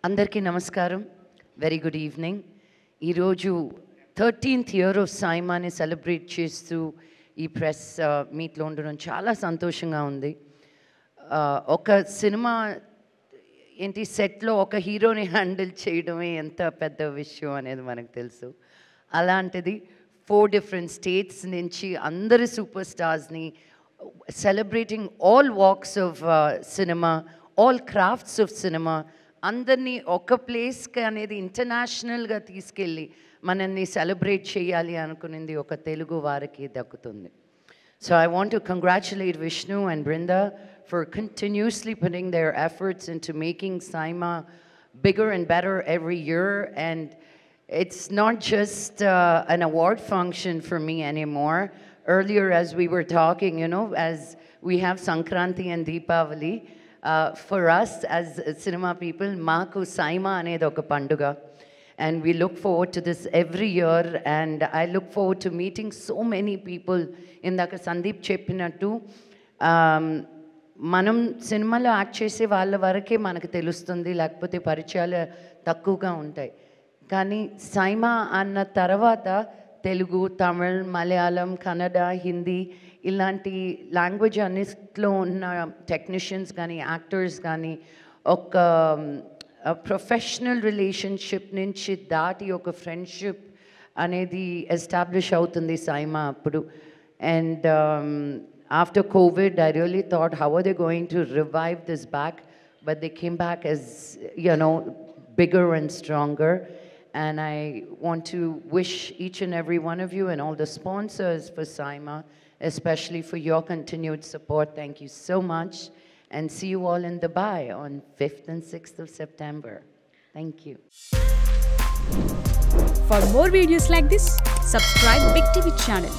అందరికీ నమస్కారం. Very good evening. ఈరోజు 13th ఇయర్ ఆఫ్ సైమాని సెలబ్రేట్ చేస్తూ ఈ ప్రెస్ మీట్లో ఉండడం చాలా సంతోషంగా ఉంది. ఒక సినిమా ఏంటి సెట్లో ఒక హీరోని హ్యాండిల్ చేయడమే ఎంత పెద్ద విషయం అనేది మనకు తెలుసు. అలాంటిది 4 డిఫరెంట్ స్టేట్స్ నుంచి అందరి సూపర్ స్టార్స్ని celebrating all walks of cinema, all crafts of cinema అందరినీ ఒక ప్లేస్కి అనేది ఇంటర్నేషనల్గా తీసుకెళ్ళి మనల్ని సెలబ్రేట్ చేయాలి అనుకునేది ఒక తెలుగు వారికి దక్కుతుంది. So I want to congratulate Vishnu and Brinda for continuously putting their efforts into making Saima bigger and better every year. And it's not just an award function for me anymore. Earlier, as we were talking, as we have Sankranti and Deepavali, for us as cinema people, Maaku Saima anedi oka panduga. And we look forward to this every year, and I look forward to meeting so many people. Indaka Sandeep cheppinattu, మనం సినిమాలో act చేసే వాళ్ళ వరకే మనకు తెలుస్తుంది, లేకపోతే పరిచయాలు తక్కువగా ఉంటాయి. కానీ సైమా అన్న తర్వాత తెలుగు, తమిళ్, మలయాళం, కన్నడ, హిందీ ఇలాంటి లాంగ్వేజ్ అన్నిట్లో ఉన్న టెక్నీషియన్స్ కానీ యాక్టర్స్ కానీ ఒక ప్రొఫెషనల్ రిలేషన్షిప్ నుంచి దాటి ఒక ఫ్రెండ్షిప్ అనేది ఎస్టాబ్లిష్ అవుతుంది సైమా అప్పుడు. And after COVID, I really thought, how are they going to revive this back? But they came back as, bigger and stronger. And I want to wish each and every one of you and all the sponsors for Saima, especially for your continued support. Thank you so much. And see you all in Dubai on 5th and 6th of September. Thank you. For more videos like this, subscribe Big TV channel.